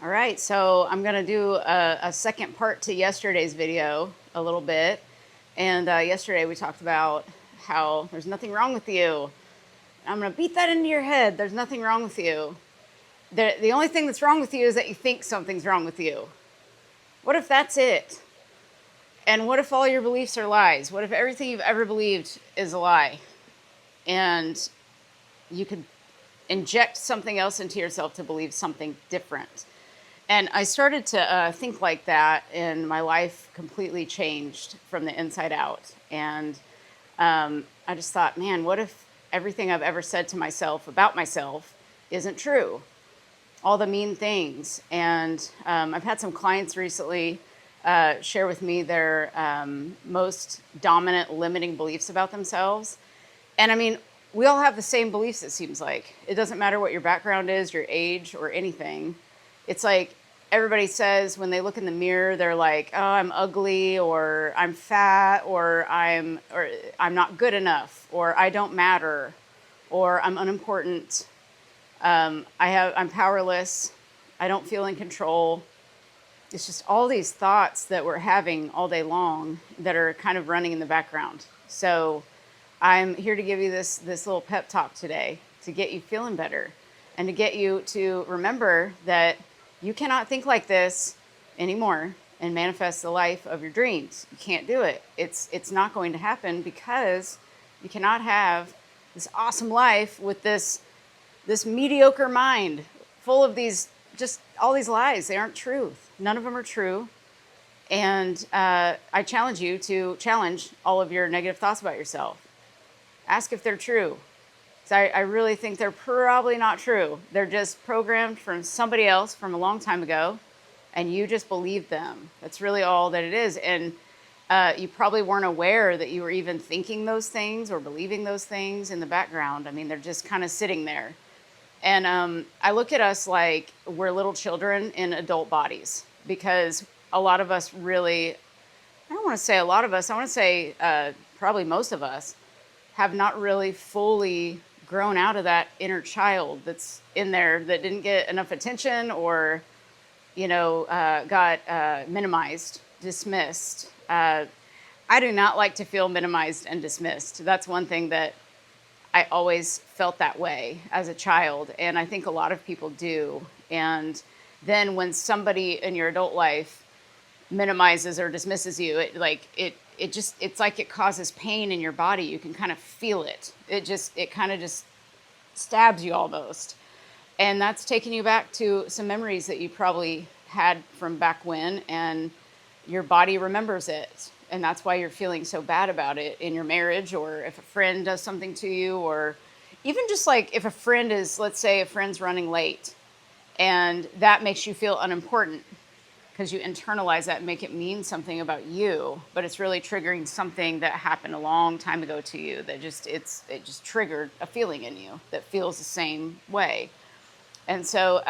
All right, so I'm going to do a second part to yesterday's video a little bit. And yesterday we talked about how there's nothing wrong with you. I'm going to beat that into your head. There's nothing wrong with you. The only thing that's wrong with you is that you think something's wrong with you. What if that's it? And what if all your beliefs are lies? What if everything you've ever believed is a lie? And you could inject something else into yourself to believe something different. And I started to think like that, and my life completely changed from the inside out. And I just thought, man, what if everything I've ever said to myself about myself isn't true? All the mean things. And I've had some clients recently share with me their most dominant limiting beliefs about themselves. And I mean, we all have the same beliefs, it seems like. It doesn't matter what your background is, your age, or anything. It's like everybody says when they look in the mirror, they're like, oh, I'm ugly, or I'm fat, or I'm not good enough, or I don't matter, or I'm unimportant. I'm powerless. I don't feel in control. It's just all these thoughts that we're having all day long that are kind of running in the background. So I'm here to give you this little pep talk today to get you feeling better and to get you to remember that you cannot think like this anymore and manifest the life of your dreams. You can't do it. It's not going to happen because you cannot have this awesome life with this mediocre mind full of just all these lies. They aren't truth. None of them are true. And I challenge you to challenge all of your negative thoughts about yourself. Ask if they're true. So I really think they're probably not true. They're just programmed from somebody else from a long time ago, and you just believe them. That's really all that it is. And you probably weren't aware that you were even thinking those things or believing those things in the background. I mean, they're just kind of sitting there. And I look at us like we're little children in adult bodies, because a lot of us really, I don't want to say a lot of us, I want to say probably most of us have not really fully grown out of that inner child that's in there that didn't get enough attention or, got minimized, dismissed. I do not like to feel minimized and dismissed. That's one thing that I always felt that way as a child, and I think a lot of people do. And then when somebody in your adult life minimizes or dismisses you, it's like it causes pain in your body. You can kind of feel it. It kind of just stabs you almost. And that's taking you back to some memories that you probably had from back when, and your body remembers it. And that's why you're feeling so bad about it in your marriage, or if a friend does something to you, or even just like if a friend is, let's say a friend's running late, and that makes you feel unimportant because you internalize that and make it mean something about you, but it's really triggering something that happened a long time ago to you that it just triggered a feeling in you that feels the same way. And so,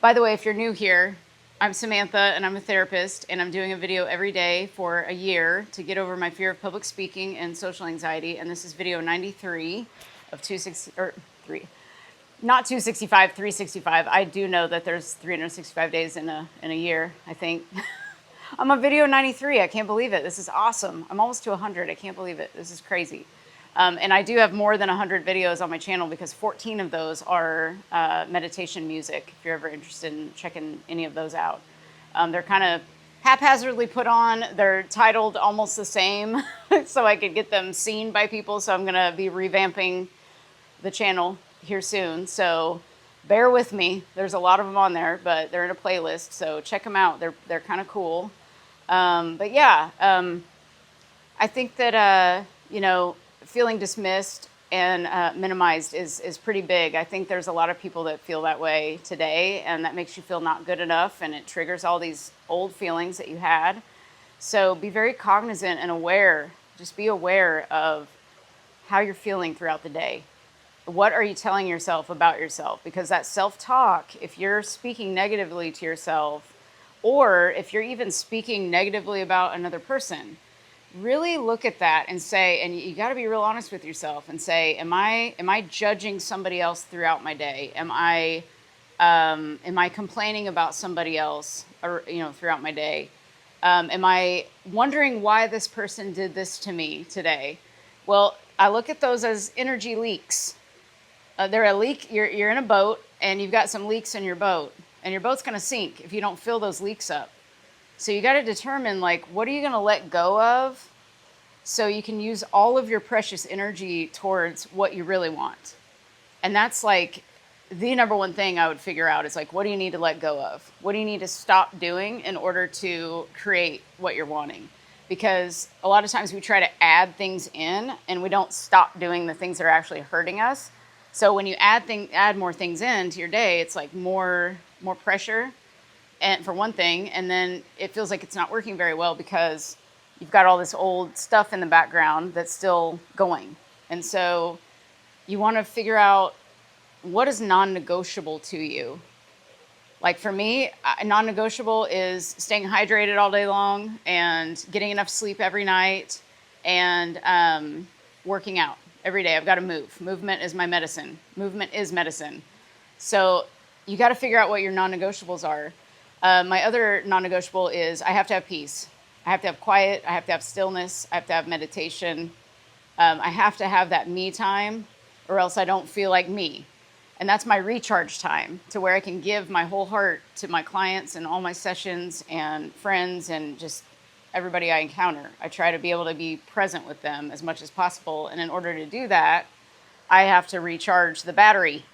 by the way, if you're new here, I'm Samantha, and I'm a therapist, and I'm doing a video every day for a year to get over my fear of public speaking and social anxiety. And this is video 93 of 365. I do know that there's 365 days in a year, I think. I'm on video 93. I can't believe it. This is awesome. I'm almost to 100. I can't believe it. This is crazy. And I do have more than 100 videos on my channel because 14 of those are meditation music, if you're ever interested in checking any of those out. They're kind of haphazardly put on. They're titled almost the same so I could get them seen by people. So I'm going to be revamping the channel here soon. So bear with me. There's a lot of them on there, but they're in a playlist. So check them out. They're kind of cool. But yeah, I think that, feeling dismissed and minimized is pretty big. I think there's a lot of people that feel that way today, and that makes you feel not good enough, and it triggers all these old feelings that you had. So be very cognizant and aware. Just be aware of how you're feeling throughout the day. What are you telling yourself about yourself? Because that self-talk, if you're speaking negatively to yourself, or if you're even speaking negatively about another person, really look at that and say, and you got to be real honest with yourself and say, am I judging somebody else throughout my day? Am I Am I complaining about somebody else, or, throughout my day? Am I wondering why this person did this to me today? Well, I look at those as energy leaks. They're a leak. You're in a boat and you've got some leaks in your boat, and your boat's going to sink if you don't fill those leaks up. So you got to determine, like, what are you going to let go of so you can use all of your precious energy towards what you really want. And that's like the number one thing I would figure out is, like, what do you need to let go of? What do you need to stop doing in order to create what you're wanting? Because a lot of times we try to add things in and we don't stop doing the things that are actually hurting us. So when you add more things into your day, it's like more pressure, and for one thing, and then it feels like it's not working very well because you've got all this old stuff in the background that's still going. And so you want to figure out what is non-negotiable to you. Like for me, non-negotiable is staying hydrated all day long and getting enough sleep every night and working out every day. I've got to move. Movement is my medicine. Movement is medicine. So you got to figure out what your non-negotiables are. My other non-negotiable is I have to have peace. I have to have quiet. I have to have stillness. I have to have meditation. I have to have that me time, or else I don't feel like me. And that's my recharge time, to where I can give my whole heart to my clients and all my sessions and friends and just everybody I encounter. I try to be able to be present with them as much as possible. And in order to do that, I have to recharge the battery.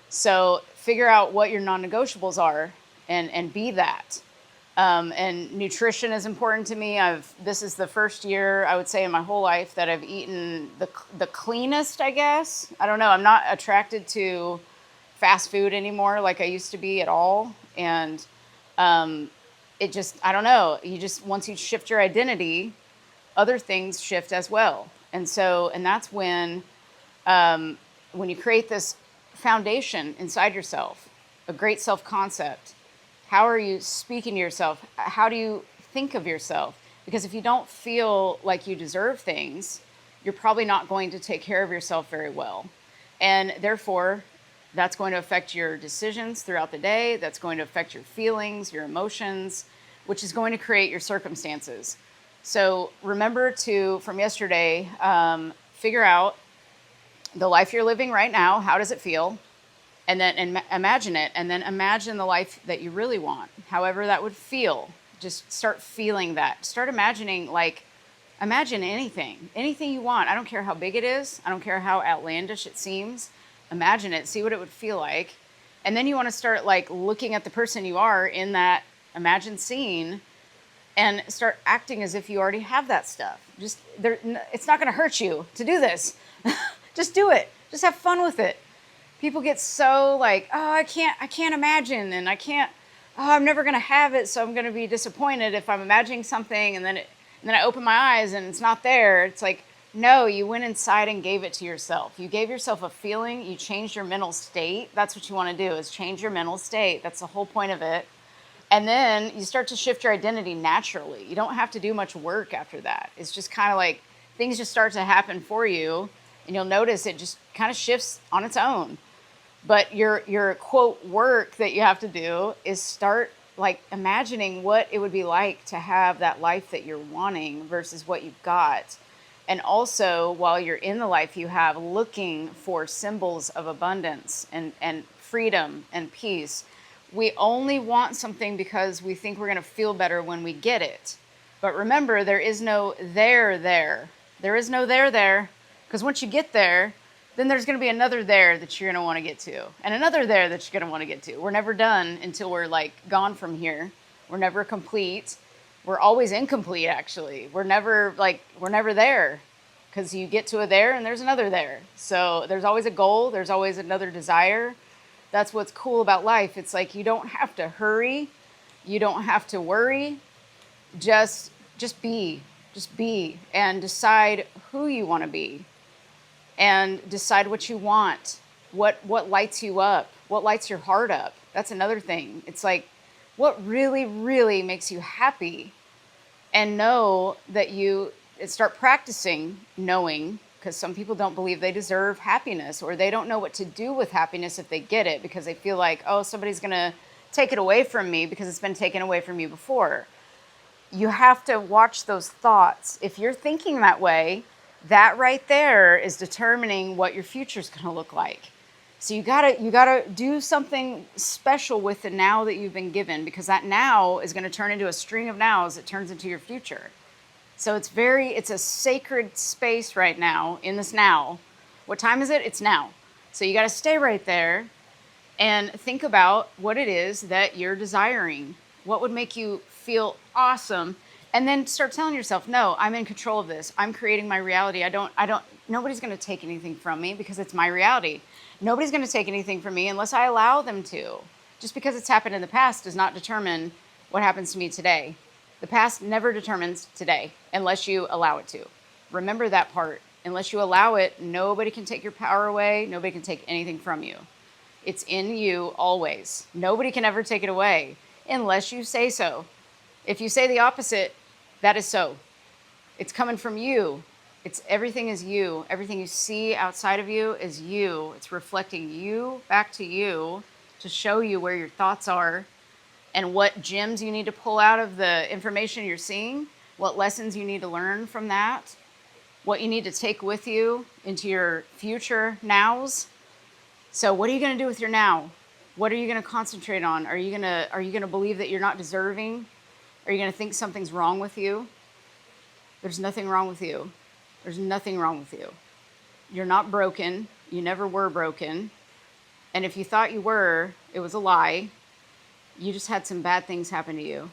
So figure out what your non-negotiables are and be that. And nutrition is important to me. This is the first year, I would say, in my whole life that I've eaten the cleanest, I guess. I don't know. I'm not attracted to fast food anymore like I used to be at all. And it just, I don't know. Once you shift your identity, other things shift as well. And that's when you create this foundation inside yourself, a great self-concept. How are you speaking to yourself? How do you think of yourself? Because if you don't feel like you deserve things, you're probably not going to take care of yourself very well. And therefore, that's going to affect your decisions throughout the day. That's going to affect your feelings, your emotions, which is going to create your circumstances. So remember from yesterday, figure out the life you're living right now. How does it feel? And then imagine it, and then imagine the life that you really want, however that would feel. Just start feeling that. Start imagining, imagine anything you want. I don't care how big it is. I don't care how outlandish it seems. Imagine it, see what it would feel like. And then you want to start looking at the person you are in that imagined scene and start acting as if you already have that stuff. It's not going to hurt you to do this. Just do it. Just have fun with it. People get so I can't imagine, and I'm never going to have it, so I'm going to be disappointed if I'm imagining something and then I open my eyes and it's not there. It's like, no, you went inside and gave it to yourself. You gave yourself a feeling. You changed your mental state. That's what you want to do, is change your mental state. That's the whole point of it. And then you start to shift your identity naturally. You don't have to do much work after that. It's just kind of like things just start to happen for you, and you'll notice it just kind of shifts on its own. But your quote work that you have to do is start imagining what it would be like to have that life that you're wanting versus what you've got. And also, while you're in the life you have, looking for symbols of abundance and freedom and peace. We only want something because we think we're going to feel better when we get it. But remember, there is no there. There is no there. Because once you get there, then there's going to be another there that you're going to want to get to, and another there that you're going to want to get to. We're never done until we're gone from here. We're never complete. We're always incomplete, actually. We're never there, because you get to a there and there's another there. So there's always a goal. There's always another desire. That's what's cool about life. It's you don't have to hurry. You don't have to worry. Just be and decide who you want to be. And decide what you want, what lights you up, what lights your heart up. That's another thing. It's what really, really makes you happy, and know that you start practicing knowing because some people don't believe they deserve happiness, or they don't know what to do with happiness if they get it, because they feel like, oh, somebody's going to take it away from me because it's been taken away from you before. You have to watch those thoughts. If you're thinking that way, that right there is determining what your future is going to look like. So you gotta do something special with the now that you've been given, because that now is going to turn into a string of nows that turns into your future. So it's a sacred space right now, in this now. What time is it? It's now. So you got to stay right there and think about what it is that you're desiring. What would make you feel awesome? And then start telling yourself, no, I'm in control of this. I'm creating my reality. Nobody's going to take anything from me because it's my reality. Nobody's going to take anything from me unless I allow them to. Just because it's happened in the past does not determine what happens to me today. The past never determines today unless you allow it to. Remember that part. Unless you allow it, nobody can take your power away. Nobody can take anything from you. It's in you always. Nobody can ever take it away unless you say so. If you say the opposite, that is so. It's coming from you. Everything is you. Everything you see outside of you is you. It's reflecting you back to you to show you where your thoughts are and what gems you need to pull out of the information you're seeing, what lessons you need to learn from that, what you need to take with you into your future nows. So what are you going to do with your now? What are you going to concentrate on? Are you going to believe that you're not deserving? Are you going to think something's wrong with you? There's nothing wrong with you. There's nothing wrong with you. You're not broken. You never were broken. And if you thought you were, it was a lie. You just had some bad things happen to you.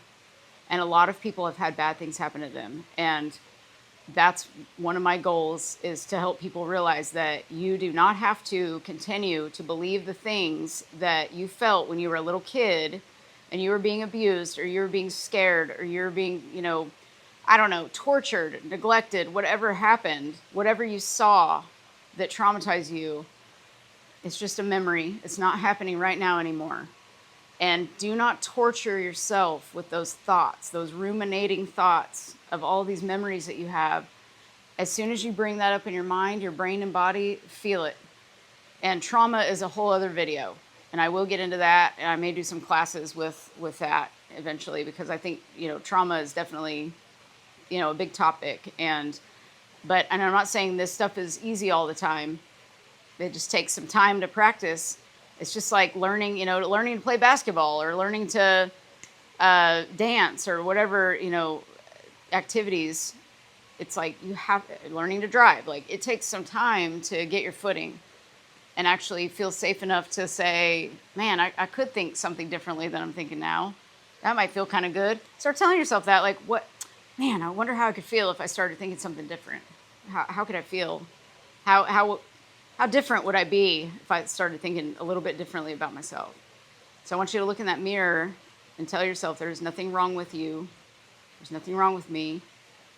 And a lot of people have had bad things happen to them. And that's one of my goals, is to help people realize that you do not have to continue to believe the things that you felt when you were a little kid and you were being abused, or you were being scared, or you're being, tortured, neglected, whatever happened, whatever you saw that traumatized you. It's just a memory. It's not happening right now anymore. And do not torture yourself with those thoughts, those ruminating thoughts of all these memories that you have. As soon as you bring that up in your mind, your brain and body feel it. And trauma is a whole other video. And I will get into that. And I may do some classes with that eventually, because I think, trauma is definitely, a big topic. But I'm not saying this stuff is easy all the time. It just takes some time to practice. It's just like learning to play basketball, or learning to dance, or whatever, activities. It's like learning to drive. Like, it takes some time to get your footing and actually feel safe enough to say, man, I could think something differently than I'm thinking now. That might feel kind of good. Start telling yourself that, like, I wonder how I could feel if I started thinking something different. How could I feel? How different would I be if I started thinking a little bit differently about myself? So I want you to look in that mirror and tell yourself, there's nothing wrong with you. There's nothing wrong with me.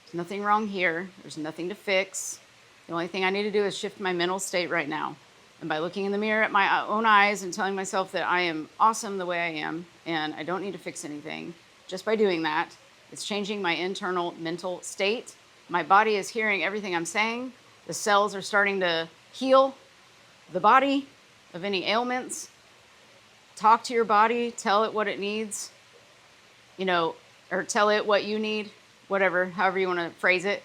There's nothing wrong here. There's nothing to fix. The only thing I need to do is shift my mental state right now. And by looking in the mirror at my own eyes and telling myself that I am awesome the way I am and I don't need to fix anything, just by doing that, it's changing my internal mental state. My body is hearing everything I'm saying. The cells are starting to heal the body of any ailments. Talk to your body, tell it what it needs, or tell it what you need, however you want to phrase it.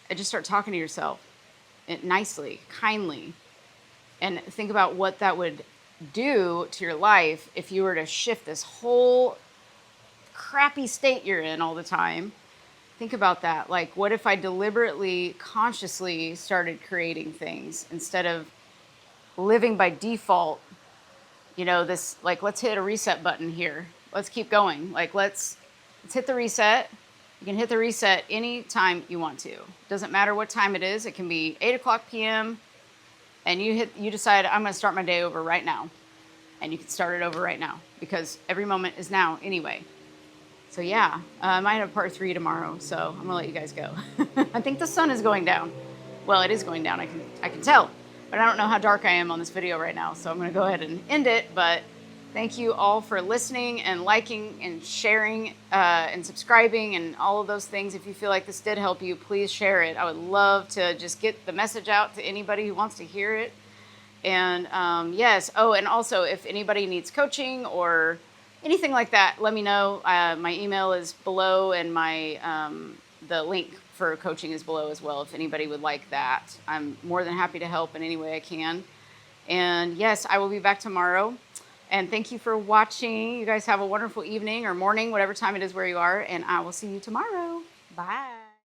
And just start talking to yourself nicely, kindly, and think about what that would do to your life if you were to shift this whole crappy state you're in all the time. Think about that. Like, what if I deliberately, consciously started creating things instead of living by default? Let's hit a reset button here. Let's keep going. Like, let's hit the reset. You can hit the reset anytime you want to. Doesn't matter what time it is. It can be 8:00 p.m. and you decide, I'm going to start my day over right now. And you can start it over right now, because every moment is now anyway. So yeah, I might have part 3 tomorrow, so I'm gonna let you guys go. I think the sun is going down. Well, it is going down, I can tell, but I don't know how dark I am on this video right now, so I'm gonna go ahead and end it. But Thank you all for listening and liking and sharing and subscribing and all of those things. If you feel like this did help you, please share it. I would love to just get the message out to anybody who wants to hear it. And yes, oh, and also if anybody needs coaching or anything like that, let me know. My email is below, and the link for coaching is below as well. If anybody would like that, I'm more than happy to help in any way I can. And yes, I will be back tomorrow. And thank you for watching. You guys have a wonderful evening or morning, whatever time it is where you are. And I will see you tomorrow. Bye.